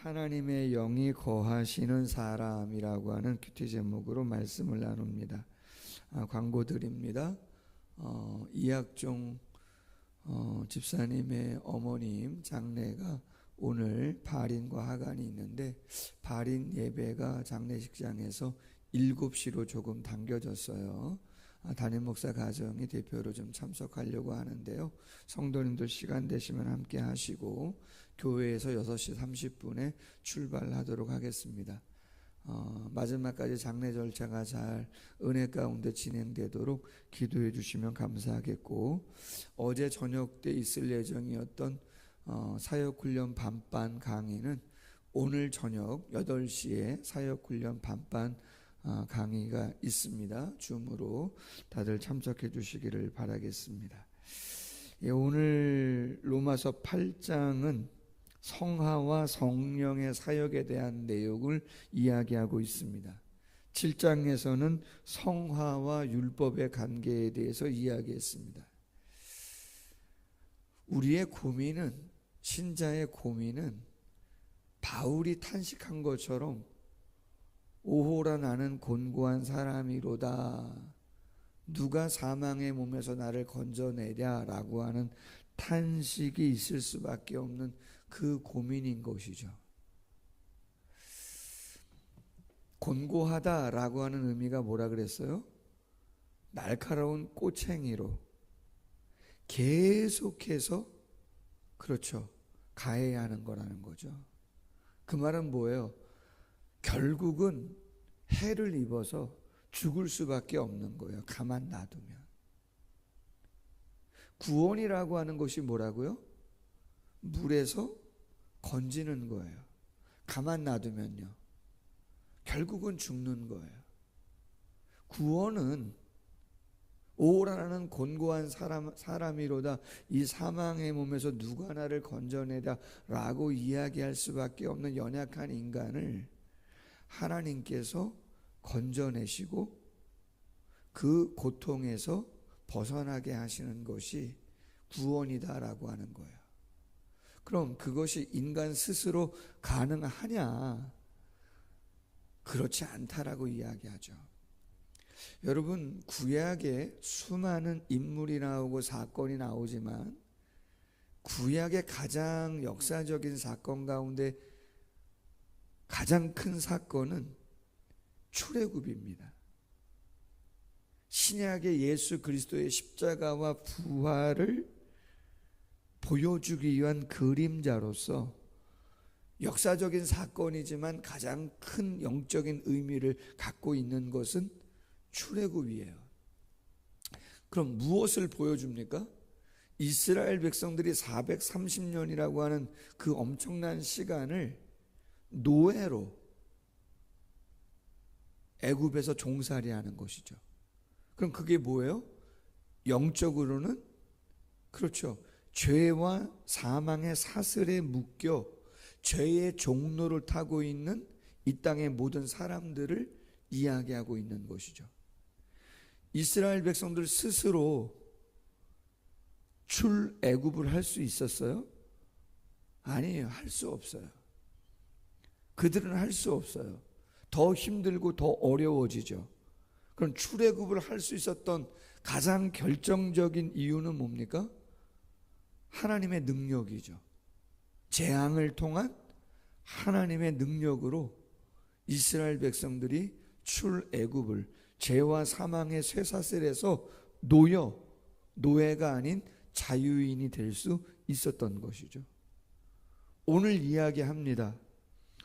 하나님의 영이 거하시는 사람이라고 하는 큐티 제목으로 말씀을 나눕니다. 광고 드립니다. 이학종 집사님의 어머님 장례가 오늘 발인과 하간이 있는데, 발인 예배가 장례식장에서 7시로 조금 당겨졌어요. 담임 목사 가정이 대표로 좀 참석하려고 하는데요, 성도님들 시간 되시면 함께 하시고 교회에서 6시 30분에 출발하도록 하겠습니다. 마지막까지 장례 절차가 잘 은혜 가운데 진행되도록 기도해 주시면 감사하겠고, 어제 저녁 때 있을 예정이었던 사역훈련 반반 강의는 오늘 저녁 8시에 사역훈련 반반 강의가 있습니다. 줌으로 다들 참석해 주시기를 바라겠습니다. 오늘 로마서 8장은 성화와 성령의 사역에 대한 내용을 이야기하고 있습니다. 7장에서는 성화와 율법의 관계에 대해서 이야기했습니다. 우리의 고민은, 신자의 고민은 바울이 탄식한 것처럼 오호라 나는 곤고한 사람이로다, 누가 사망의 몸에서 나를 건져내랴 라고 하는 탄식이 있을 수밖에 없는 그 고민인 것이죠. 곤고하다라고 하는 의미가 뭐라 그랬어요? 날카로운 꼬챙이로 계속해서, 그렇죠, 가해야 하는 거라는 거죠. 그 말은 뭐예요? 결국은 해를 입어서 죽을 수밖에 없는 거예요. 가만 놔두면. 구원이라고 하는 것이 뭐라고요? 물에서 건지는 거예요. 가만 놔두면요, 결국은 죽는 거예요. 구원은 오라는 곤고한 사람이로다, 이 사망의 몸에서 누가 나를 건져내랴 라고 이야기할 수밖에 없는 연약한 인간을 하나님께서 건져내시고 그 고통에서 벗어나게 하시는 것이 구원이다라고 하는 거예요. 그럼 그것이 인간 스스로 가능하냐? 그렇지 않다라고 이야기하죠. 여러분, 구약에 수많은 인물이 나오고 사건이 나오지만 구약의 가장 역사적인 사건 가운데 가장 큰 사건은 출애굽입니다. 신약의 예수 그리스도의 십자가와 부활을 보여주기 위한 그림자로서 역사적인 사건이지만 가장 큰 영적인 의미를 갖고 있는 것은 출애굽이에요. 그럼 무엇을 보여줍니까? 이스라엘 백성들이 430년이라고 하는 그 엄청난 시간을 노예로 애굽에서 종살이 하는 것이죠. 그럼 그게 뭐예요? 영적으로는, 그렇죠, 죄와 사망의 사슬에 묶여 죄의 종로를 타고 있는 이 땅의 모든 사람들을 이야기하고 있는 것이죠. 이스라엘 백성들 스스로 출애굽을 할 수 있었어요? 아니에요. 할 수 없어요. 그들은 할 수 없어요. 더 힘들고 더 어려워지죠. 그럼 출애굽을 할 수 있었던 가장 결정적인 이유는 뭡니까? 하나님의 능력이죠. 재앙을 통한 하나님의 능력으로 이스라엘 백성들이 출애굽을, 죄와 사망의 쇠사슬에서 노예가 아닌 자유인이 될 수 있었던 것이죠. 오늘 이야기합니다.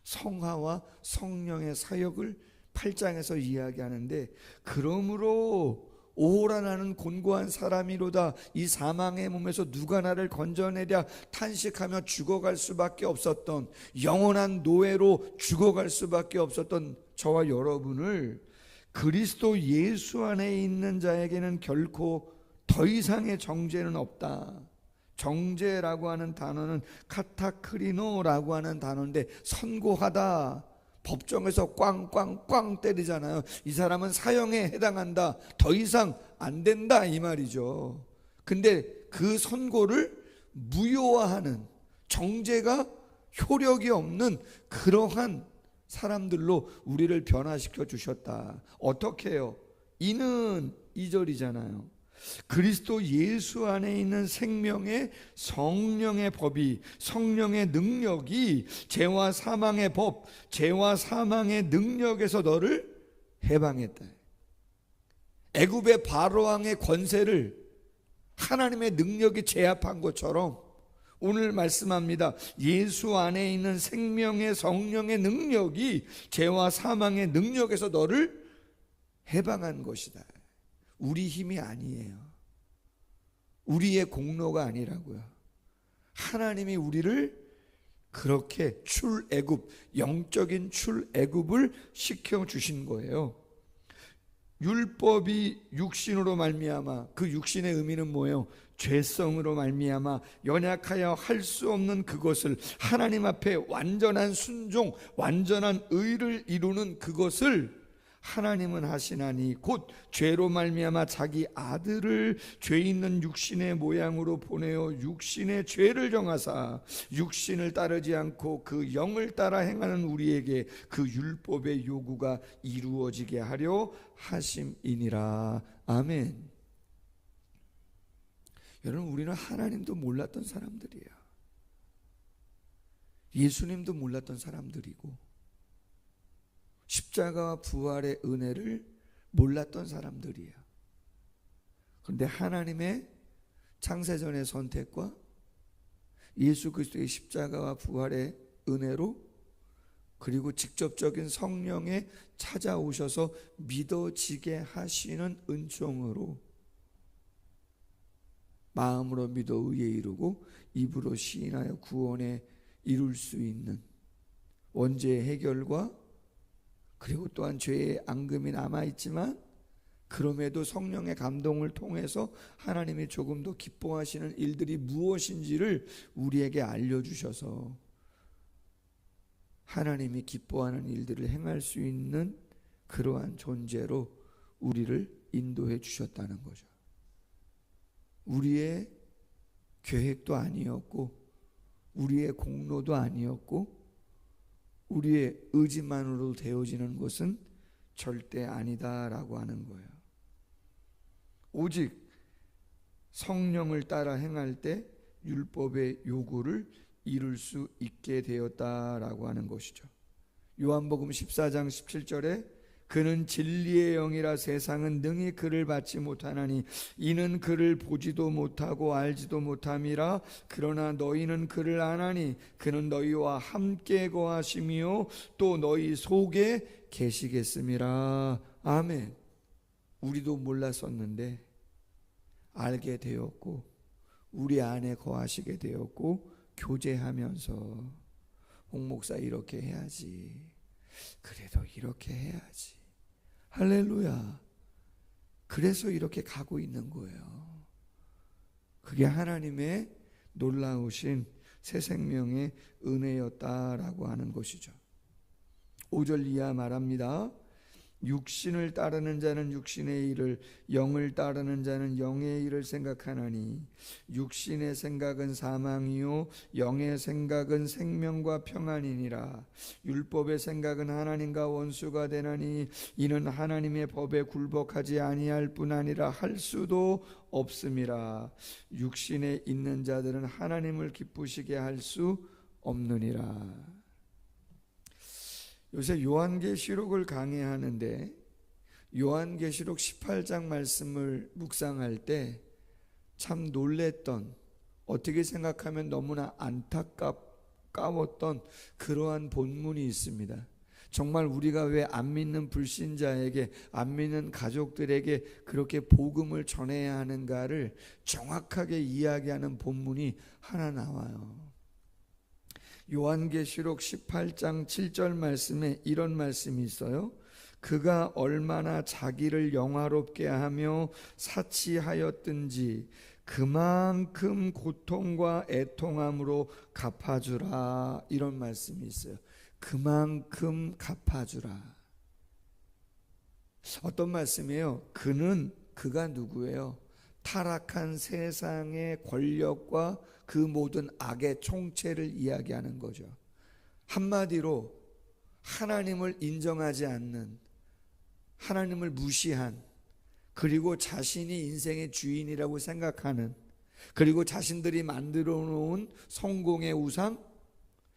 성화와 성령의 사역을 8장에서 이야기하는데, 그러므로 오호라 나는 곤고한 사람이로다, 이 사망의 몸에서 누가 나를 건져내랴 탄식하며 죽어갈 수밖에 없었던, 영원한 노예로 죽어갈 수밖에 없었던 저와 여러분을 그리스도 예수 안에 있는 자에게는 결코 더 이상의 정죄는 없다. 정죄라고 하는 단어는 카타크리노라고 하는 단어인데, 선고하다, 법정에서 꽝꽝꽝 때리잖아요. 이 사람은 사형에 해당한다, 더 이상 안 된다, 이 말이죠. 근데 그 선고를 무효화하는, 정죄가 효력이 없는 그러한 사람들로 우리를 변화시켜 주셨다. 어떻게 해요? 이는 2절이잖아요. 그리스도 예수 안에 있는 생명의 성령의 법이, 성령의 능력이 죄와 사망의 법, 죄와 사망의 능력에서 너를 해방했다. 애굽의 바로왕의 권세를 하나님의 능력이 제압한 것처럼 오늘 말씀합니다. 예수 안에 있는 생명의 성령의 능력이 죄와 사망의 능력에서 너를 해방한 것이다. 우리 힘이 아니에요. 우리의 공로가 아니라고요. 하나님이 우리를 그렇게 출애굽, 영적인 출애굽을 시켜주신 거예요. 율법이 육신으로 말미암아, 그 육신의 의미는 뭐예요? 죄성으로 말미암아 연약하여 할 수 없는 그것을, 하나님 앞에 완전한 순종, 완전한 의를 이루는 그것을 하나님은 하시나니 곧 죄로 말미암아 자기 아들을 죄 있는 육신의 모양으로 보내어 육신의 죄를 정하사 육신을 따르지 않고 그 영을 따라 행하는 우리에게 그 율법의 요구가 이루어지게 하려 하심이니라. 아멘. 여러분, 우리는 하나님도 몰랐던 사람들이에요. 예수님도 몰랐던 사람들이고 십자가와 부활의 은혜를 몰랐던 사람들이에요. 그런데 하나님의 창세전의 선택과 예수 그리스도의 십자가와 부활의 은혜로, 그리고 직접적인 성령의 찾아오셔서 믿어지게 하시는 은총으로 마음으로 믿어 의에 이르고 입으로 시인하여 구원에 이룰 수 있는 원죄의 해결과, 그리고 또한 죄의 앙금이 남아있지만 그럼에도 성령의 감동을 통해서 하나님이 조금 더 기뻐하시는 일들이 무엇인지를 우리에게 알려주셔서 하나님이 기뻐하는 일들을 행할 수 있는 그러한 존재로 우리를 인도해 주셨다는 거죠. 우리의 계획도 아니었고 우리의 공로도 아니었고 우리의 의지만으로 되어지는 것은 절대 아니다라고 하는 거예요. 오직 성령을 따라 행할 때 율법의 요구를 이룰 수 있게 되었다라고 하는 것이죠. 요한복음 14장 17절에 그는 진리의 영이라 세상은 능히 그를 받지 못하나니 이는 그를 보지도 못하고 알지도 못함이라. 그러나 너희는 그를 아나니 그는 너희와 함께 거하시며 또 너희 속에 계시겠음이라. 아멘. 우리도 몰랐었는데 알게 되었고 우리 안에 거하시게 되었고 교제하면서 홍 목사 이렇게 해야지, 그래도 이렇게 해야지, 할렐루야. 그래서 이렇게 가고 있는 거예요. 그게 하나님의 놀라우신 새 생명의 은혜였다라고 하는 것이죠. 5절 이하 말합니다. 육신을 따르는 자는 육신의 일을, 영을 따르는 자는 영의 일을 생각하나니 육신의 생각은 사망이요 영의 생각은 생명과 평안이니라. 율법의 생각은 하나님과 원수가 되나니 이는 하나님의 법에 굴복하지 아니할 뿐 아니라 할 수도 없음이라. 육신에 있는 자들은 하나님을 기쁘시게 할 수 없느니라. 요새 요한계시록을 강해하는데 요한계시록 18장 말씀을 묵상할 때 참 놀랬던, 어떻게 생각하면 너무나 안타까웠던 그러한 본문이 있습니다. 정말 우리가 왜 안 믿는 불신자에게, 안 믿는 가족들에게 그렇게 복음을 전해야 하는가를 정확하게 이야기하는 본문이 하나 나와요. 요한계시록 18장 7절 말씀에 이런 말씀이 있어요. 그가 얼마나 자기를 영화롭게 하며 사치하였든지 그만큼 고통과 애통함으로 갚아주라. 이런 말씀이 있어요. 그만큼 갚아주라. 어떤 말씀이에요? 그가 누구예요? 타락한 세상의 권력과 그 모든 악의 총체를 이야기하는 거죠. 한마디로 하나님을 인정하지 않는, 하나님을 무시한, 그리고 자신이 인생의 주인이라고 생각하는, 그리고 자신들이 만들어 놓은 성공의 우상,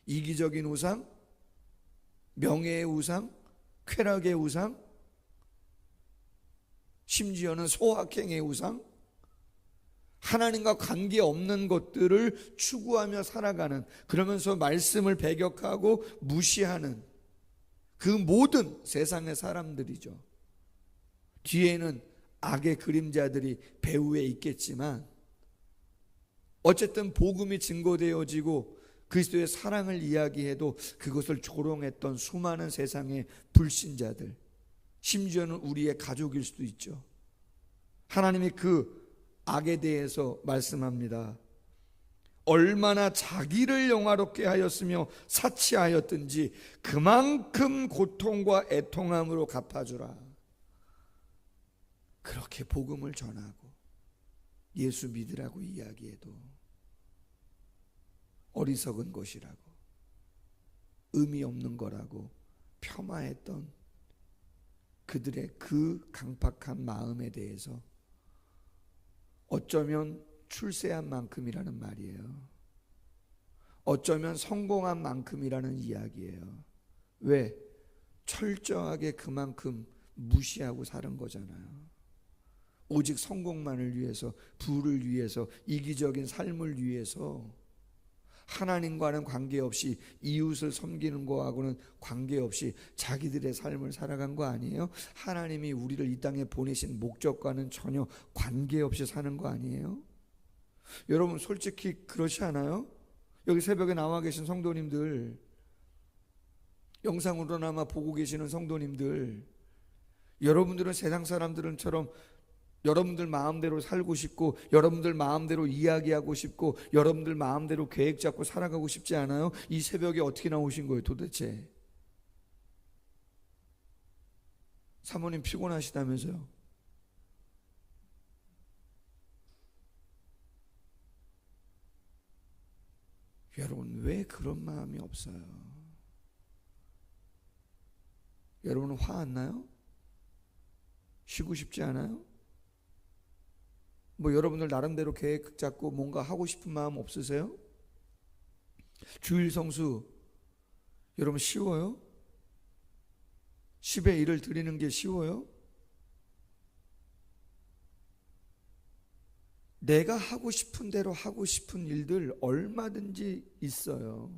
이기적인 우상, 명예의 우상, 쾌락의 우상, 심지어는 소확행의 우상, 하나님과 관계없는 것들을 추구하며 살아가는, 그러면서 말씀을 배격하고 무시하는 그 모든 세상의 사람들이죠. 뒤에는 악의 그림자들이 배후에 있겠지만 어쨌든 복음이 증거되어지고 그리스도의 사랑을 이야기해도 그것을 조롱했던 수많은 세상의 불신자들, 심지어는 우리의 가족일 수도 있죠. 하나님이 그 악에 대해서 말씀합니다. 얼마나 자기를 영화롭게 하였으며 사치하였든지 그만큼 고통과 애통함으로 갚아주라. 그렇게 복음을 전하고 예수 믿으라고 이야기해도 어리석은 것이라고, 의미 없는 거라고 폄하했던 그들의 그 강팍한 마음에 대해서 어쩌면 출세한 만큼이라는 말이에요. 어쩌면 성공한 만큼이라는 이야기예요. 왜? 철저하게 그만큼 무시하고 사는 거잖아요. 오직 성공만을 위해서, 부를 위해서, 이기적인 삶을 위해서, 하나님과는 관계없이, 이웃을 섬기는 거하고는 관계없이 자기들의 삶을 살아간 거 아니에요? 하나님이 우리를 이 땅에 보내신 목적과는 전혀 관계없이 사는 거 아니에요? 여러분 솔직히 그렇지 않아요? 여기 새벽에 나와 계신 성도님들, 영상으로나마 보고 계시는 성도님들, 여러분들은 세상 사람들처럼 여러분들 마음대로 살고 싶고, 여러분들 마음대로 이야기하고 싶고, 여러분들 마음대로 계획 잡고 살아가고 싶지 않아요? 이 새벽에 어떻게 나오신 거예요 도대체? 사모님 피곤하시다면서요? 여러분 왜 그런 마음이 없어요? 여러분은 화 안 나요? 쉬고 싶지 않아요? 뭐 여러분들 나름대로 계획 잡고 뭔가 하고 싶은 마음 없으세요? 주일 성수 여러분 쉬워요? 10의 1을 드리는 게 쉬워요? 내가 하고 싶은 대로 하고 싶은 일들 얼마든지 있어요.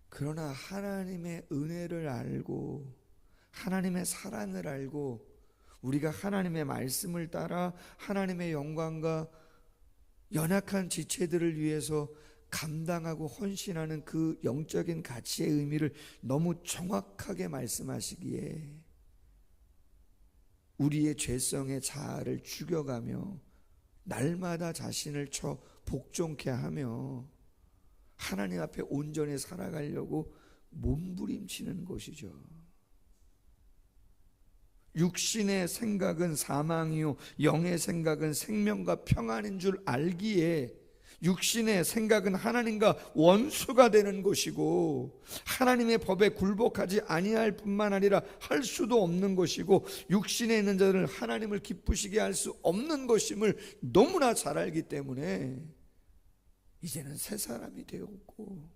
그러나 하나님의 은혜를 알고 하나님의 사랑을 알고 우리가 하나님의 말씀을 따라 하나님의 영광과 연약한 지체들을 위해서 감당하고 헌신하는 그 영적인 가치의 의미를 너무 정확하게 말씀하시기에 우리의 죄성의 자아를 죽여가며 날마다 자신을 쳐 복종케 하며 하나님 앞에 온전히 살아가려고 몸부림치는 것이죠. 육신의 생각은 사망이요 영의 생각은 생명과 평안인 줄 알기에 육신의 생각은 하나님과 원수가 되는 것이고 하나님의 법에 굴복하지 아니할 뿐만 아니라 할 수도 없는 것이고 육신에 있는 자들은 하나님을 기쁘시게 할 수 없는 것임을 너무나 잘 알기 때문에 이제는 새 사람이 되었고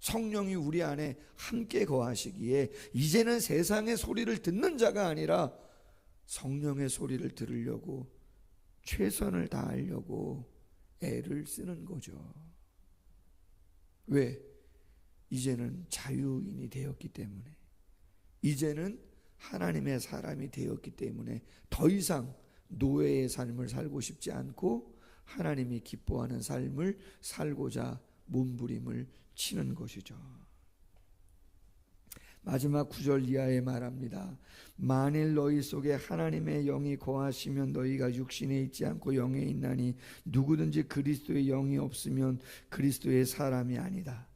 성령이 우리 안에 함께 거하시기에 이제는 세상의 소리를 듣는 자가 아니라 성령의 소리를 들으려고 최선을 다하려고 애를 쓰는 거죠. 왜? 이제는 자유인이 되었기 때문에, 이제는 하나님의 사람이 되었기 때문에 더 이상 노예의 삶을 살고 싶지 않고 하나님이 기뻐하는 삶을 살고자 몸부림을 치는 것이죠. 마지막 9절 이하에 말합니다. 만일 너희 속에 하나님의 영이 거하시면 너희가 육신에 있지 않고 영에 있나니 누구든지 그리스도의 영이 없으면 그리스도의 사람이 아니다.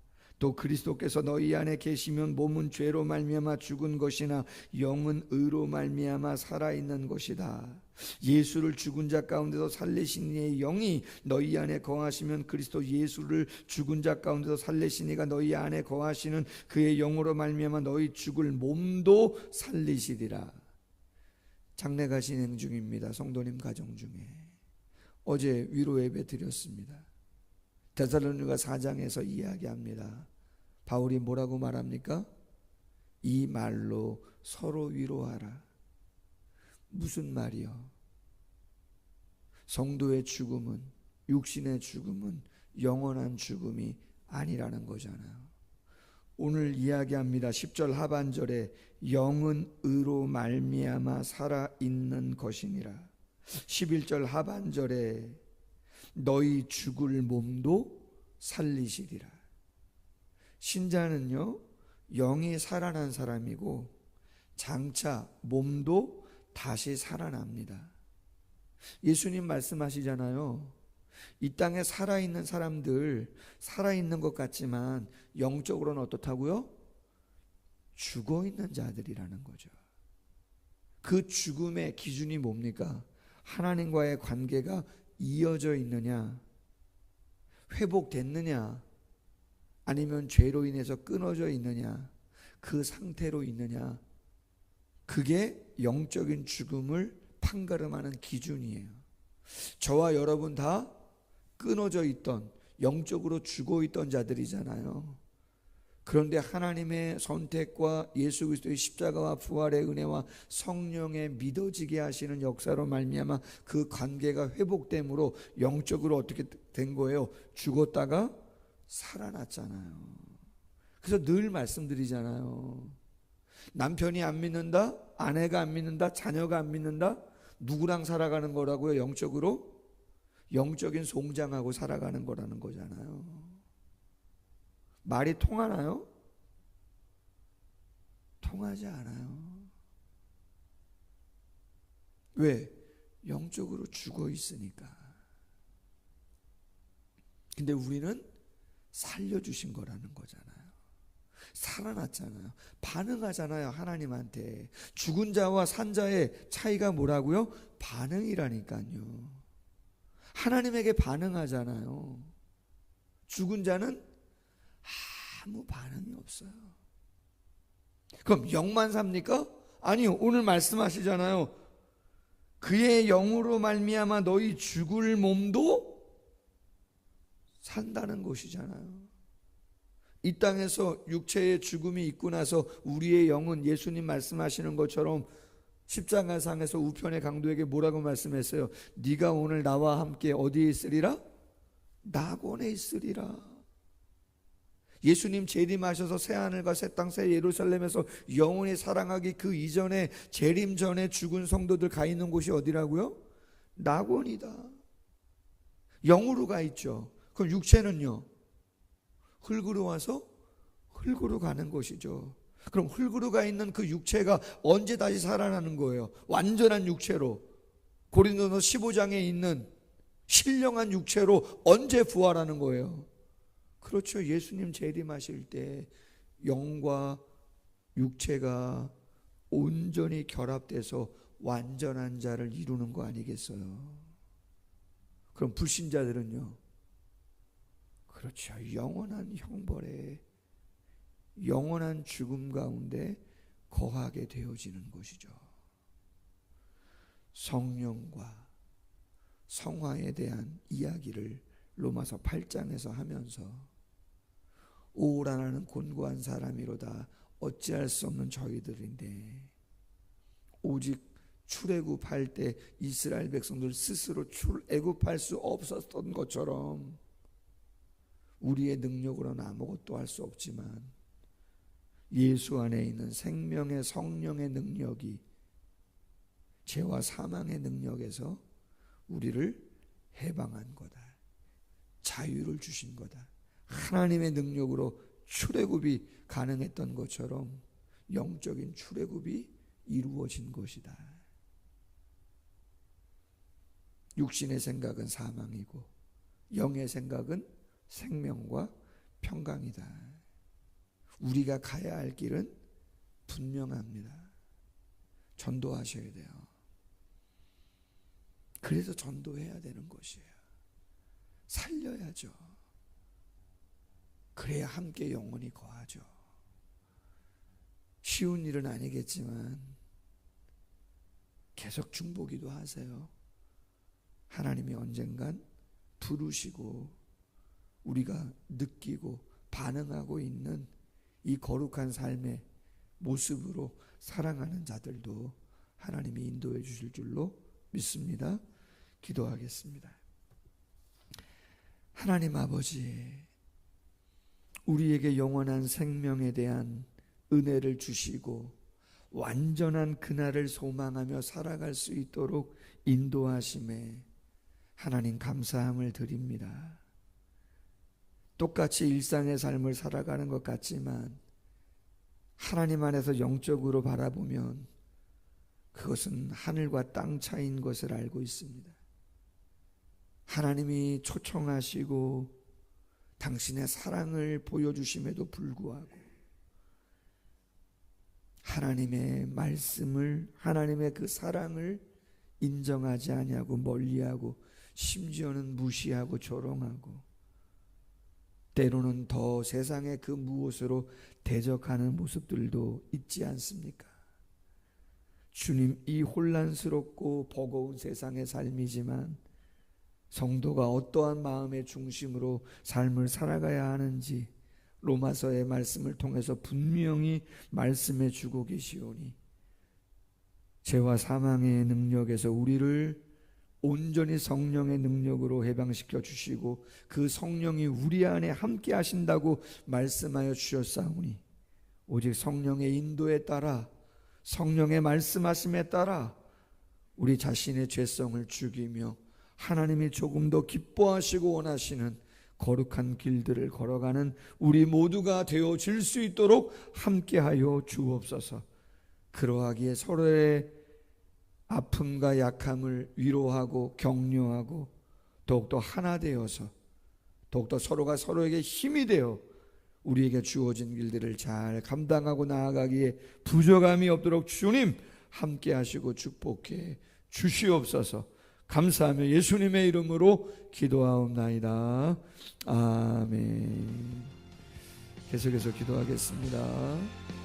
또 그리스도께서 너희 안에 계시면 몸은 죄로 말미암아 죽은 것이나 영은 의로 말미암아 살아있는 것이다. 예수를 죽은 자 가운데서 살리신 이의 영이 너희 안에 거하시면 그리스도 예수를 죽은 자 가운데서 살리신 이가 너희 안에 거하시는 그의 영으로 말미암아 너희 죽을 몸도 살리시리라. 장례가 진행 중입니다. 성도님 가정 중에 어제 위로 예배 드렸습니다. 데살로니가 4장에서 이야기합니다. 바울이 뭐라고 말합니까? 이 말로 서로 위로하라. 무슨 말이요? 성도의 죽음은, 육신의 죽음은 영원한 죽음이 아니라는 거잖아요. 오늘 이야기합니다. 10절 하반절에 영은 의로 말미암아 살아있는 것이니라. 11절 하반절에 너희 죽을 몸도 살리시리라. 신자는요, 영이 살아난 사람이고 장차 몸도 다시 살아납니다. 예수님 말씀하시잖아요. 이 땅에 살아있는 사람들, 살아있는 것 같지만 영적으로는 어떻다고요? 죽어있는 자들이라는 거죠. 그 죽음의 기준이 뭡니까? 하나님과의 관계가 이어져 있느냐, 회복됐느냐, 아니면 죄로 인해서 끊어져 있느냐, 그 상태로 있느냐, 그게 영적인 죽음을 판가름하는 기준이에요. 저와 여러분 다 끊어져 있던, 영적으로 죽어 있던 자들이잖아요. 그런데 하나님의 선택과 예수 그리스도의 십자가와 부활의 은혜와 성령의 믿어지게 하시는 역사로 말미암아 그 관계가 회복됨으로 영적으로 어떻게 된 거예요? 죽었다가 살아났잖아요. 그래서 늘 말씀드리잖아요. 남편이 안 믿는다, 아내가 안 믿는다, 자녀가 안 믿는다, 누구랑 살아가는 거라고요? 영적으로? 영적인 송장하고 살아가는 거라는 거잖아요. 말이 통하나요? 통하지 않아요. 왜? 영적으로 죽어 있으니까. 근데 우리는 살려주신 거라는 거잖아요. 살아났잖아요. 반응하잖아요. 하나님한테. 죽은 자와 산 자의 차이가 뭐라고요? 반응이라니까요. 하나님에게 반응하잖아요. 죽은 자는 아무 반응이 없어요. 그럼 영만 삽니까? 아니요. 오늘 말씀하시잖아요. 그의 영으로 말미암아 너희 죽을 몸도 산다는 것이잖아요. 이 땅에서 육체의 죽음이 있고 나서 우리의 영은 예수님 말씀하시는 것처럼 십자가상에서 우편의 강도에게 뭐라고 말씀했어요? 네가 오늘 나와 함께 어디에 있으리라? 낙원에 있으리라. 예수님 재림하셔서 새하늘과 새 땅 새 예루살렘에서 영원히 사랑하기 그 이전에 재림 전에 죽은 성도들 가 있는 곳이 어디라고요? 낙원이다. 영으로 가 있죠. 그럼 육체는요? 흙으로 와서 흙으로 가는 것이죠. 그럼 흙으로 가 있는 그 육체가 언제 다시 살아나는 거예요? 완전한 육체로. 고린도서 15장에 있는 신령한 육체로 언제 부활하는 거예요? 그렇죠. 예수님 재림하실 때 영과 육체가 온전히 결합돼서 완전한 자를 이루는 거 아니겠어요? 그럼 불신자들은요? 그렇죠. 영원한 형벌에, 영원한 죽음 가운데 거하게 되어지는 것이죠. 성령과 성화에 대한 이야기를 로마서 8장에서 하면서 오라 나는 곤고한 사람이로다 어찌할 수 없는 저희들인데 오직 출애굽할 때 이스라엘 백성들 스스로 출애굽할 수 없었던 것처럼 우리의 능력으로는 아무것도 할 수 없지만 예수 안에 있는 생명의 성령의 능력이 죄와 사망의 능력에서 우리를 해방한 거다. 자유를 주신 거다. 하나님의 능력으로 출애굽이 가능했던 것처럼 영적인 출애굽이 이루어진 것이다. 육신의 생각은 사망이고 영의 생각은 생명과 평강이다. 우리가 가야 할 길은 분명합니다. 전도하셔야 돼요. 그래서 전도해야 되는 것이에요. 살려야죠. 그래야 함께 영원히 거하죠. 쉬운 일은 아니겠지만 계속 중보기도 하세요. 하나님이 언젠간 부르시고 우리가 느끼고 반응하고 있는 이 거룩한 삶의 모습으로 살아가는 자들도 하나님이 인도해 주실 줄로 믿습니다. 기도하겠습니다. 하나님 아버지, 우리에게 영원한 생명에 대한 은혜를 주시고 완전한 그날을 소망하며 살아갈 수 있도록 인도하심에 하나님 감사함을 드립니다. 똑같이 일상의 삶을 살아가는 것 같지만 하나님 안에서 영적으로 바라보면 그것은 하늘과 땅 차이인 것을 알고 있습니다. 하나님이 초청하시고 당신의 사랑을 보여주심에도 불구하고 하나님의 말씀을, 하나님의 그 사랑을 인정하지 아니하고 멀리하고 심지어는 무시하고 조롱하고 때로는 더 세상의 그 무엇으로 대적하는 모습들도 있지 않습니까? 주님, 이 혼란스럽고 버거운 세상의 삶이지만 성도가 어떠한 마음의 중심으로 삶을 살아가야 하는지 로마서의 말씀을 통해서 분명히 말씀해 주고 계시오니 죄와 사망의 능력에서 우리를 온전히 성령의 능력으로 해방시켜 주시고 그 성령이 우리 안에 함께 하신다고 말씀하여 주셨사오니 오직 성령의 인도에 따라 성령의 말씀하심에 따라 우리 자신의 죄성을 죽이며 하나님이 조금 더 기뻐하시고 원하시는 거룩한 길들을 걸어가는 우리 모두가 되어질 수 있도록 함께하여 주옵소서. 그러하기에 서로의 아픔과 약함을 위로하고 격려하고 더욱더 하나 되어서 더욱더 서로가 서로에게 힘이 되어 우리에게 주어진 길들을 잘 감당하고 나아가기에 부족함이 없도록 주님 함께 하시고 축복해 주시옵소서. 감사하며 예수님의 이름으로 기도하옵나이다. 아멘. 계속해서 기도하겠습니다.